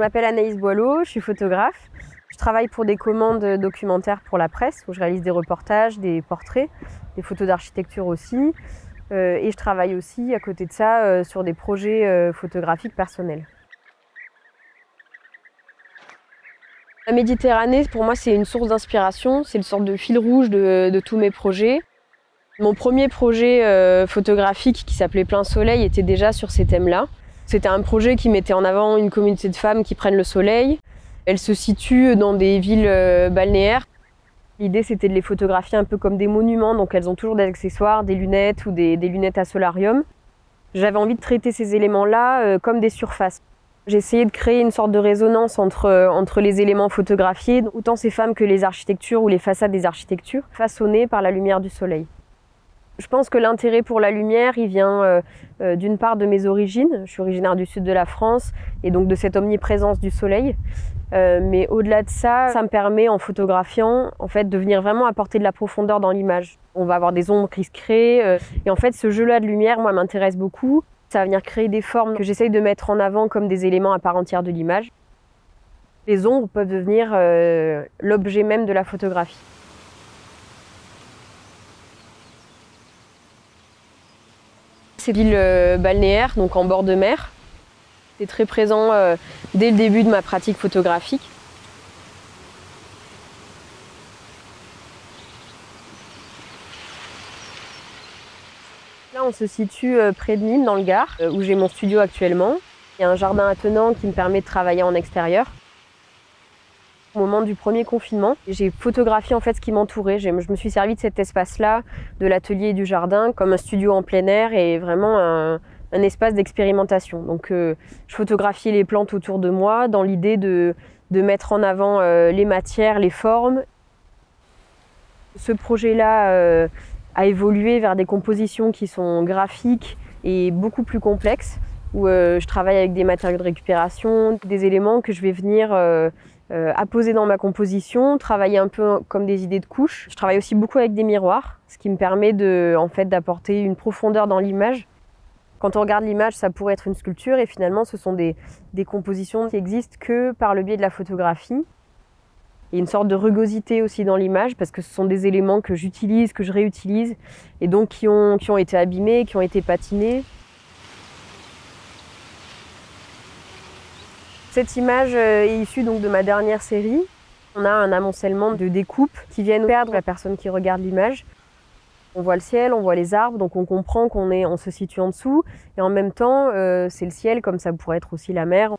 Je m'appelle Anaïs Boileau, je suis photographe. Je travaille pour des commandes documentaires pour la presse, où je réalise des reportages, des portraits, des photos d'architecture aussi. Et je travaille aussi, à côté de ça, sur des projets photographiques personnels. La Méditerranée, pour moi, c'est une source d'inspiration, c'est une sorte de fil rouge de tous mes projets. Mon premier projet photographique, qui s'appelait Plein Soleil, était déjà sur ces thèmes-là. C'était un projet qui mettait en avant une communauté de femmes qui prennent le soleil. Elles se situent dans des villes balnéaires. L'idée, c'était de les photographier un peu comme des monuments, donc elles ont toujours des accessoires, des lunettes ou des lunettes à solarium. J'avais envie de traiter ces éléments-là comme des surfaces. J'ai essayé de créer une sorte de résonance entre les éléments photographiés, autant ces femmes que les architectures ou les façades des architectures, façonnées par la lumière du soleil. Je pense que l'intérêt pour la lumière, il vient d'une part de mes origines. Je suis originaire du sud de la France et donc de cette omniprésence du soleil. Mais au-delà de ça, ça me permet, en photographiant, en fait, de venir vraiment apporter de la profondeur dans l'image. On va avoir des ombres qui se créent. Et en fait, ce jeu-là de lumière, moi, m'intéresse beaucoup. Ça va venir créer des formes que j'essaye de mettre en avant comme des éléments à part entière de l'image. Les ombres peuvent devenir l'objet même de la photographie. C'est une ville balnéaire, donc en bord de mer. C'est très présent dès le début de ma pratique photographique. Là, on se situe près de Nîmes, dans le Gard, où j'ai mon studio actuellement. Il y a un jardin attenant qui me permet de travailler en extérieur. Au moment du premier confinement, j'ai photographié en fait ce qui m'entourait. Je me suis servi de cet espace-là, de l'atelier et du jardin, comme un studio en plein air et vraiment un espace d'expérimentation. Donc je photographiais les plantes autour de moi dans l'idée de mettre en avant les matières, les formes. Ce projet-là a évolué vers des compositions qui sont graphiques et beaucoup plus complexes, où je travaille avec des matériaux de récupération, des éléments que je vais venir apposer dans ma composition, travailler un peu comme des idées de couches. Je travaille aussi beaucoup avec des miroirs, ce qui me permet d'apporter une profondeur dans l'image. Quand on regarde l'image, ça pourrait être une sculpture et finalement ce sont des compositions qui existent que par le biais de la photographie. Il y a une sorte de rugosité aussi dans l'image parce que ce sont des éléments que j'utilise, que je réutilise et donc qui ont été abîmés, qui ont été patinés. Cette image est issue donc de ma dernière série. On a un amoncellement de découpes qui viennent perdre la personne qui regarde l'image. On voit le ciel, on voit les arbres, donc on comprend on se situe en dessous. Et en même temps, c'est le ciel, comme ça pourrait être aussi la mer.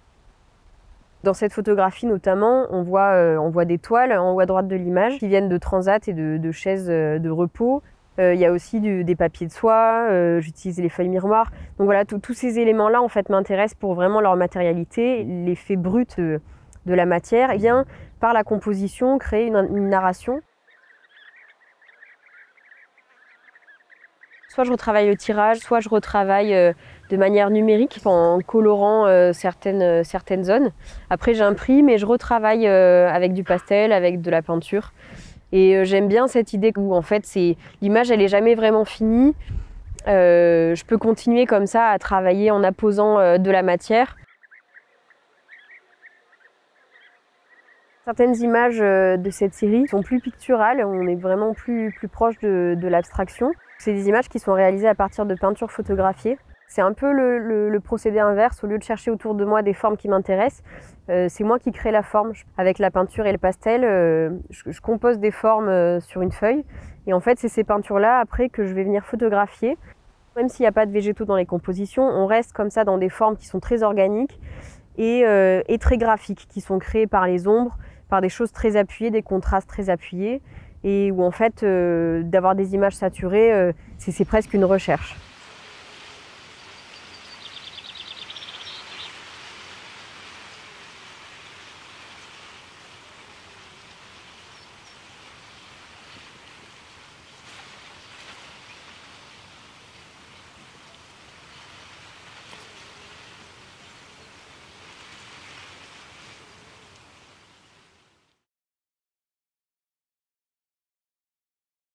Dans cette photographie notamment, on voit des toiles en haut à droite de l'image qui viennent de transat et de chaises de repos. Il y a aussi des papiers de soie, j'utilise les feuilles miroirs. Donc voilà, tous ces éléments-là en fait m'intéressent pour vraiment leur matérialité, l'effet brut de la matière, et bien par la composition créer une narration. Soit je retravaille le tirage, soit je retravaille de manière numérique en colorant certaines zones. Après j'imprime et je retravaille avec du pastel, avec de la peinture. Et j'aime bien cette idée où en fait l'image elle est jamais vraiment finie. Je peux continuer comme ça à travailler en apposant de la matière. Certaines images de cette série sont plus picturales, on est vraiment plus proche de l'abstraction. C'est des images qui sont réalisées à partir de peintures photographiées. C'est un peu le procédé inverse. Au lieu de chercher autour de moi des formes qui m'intéressent, c'est moi qui crée la forme. Avec la peinture et le pastel, je compose des formes sur une feuille. Et en fait, c'est ces peintures-là, après, que je vais venir photographier. Même s'il n'y a pas de végétaux dans les compositions, on reste comme ça dans des formes qui sont très organiques et très graphiques, qui sont créées par les ombres, par des choses très appuyées, des contrastes très appuyés. Et où en fait, d'avoir des images saturées, c'est presque une recherche.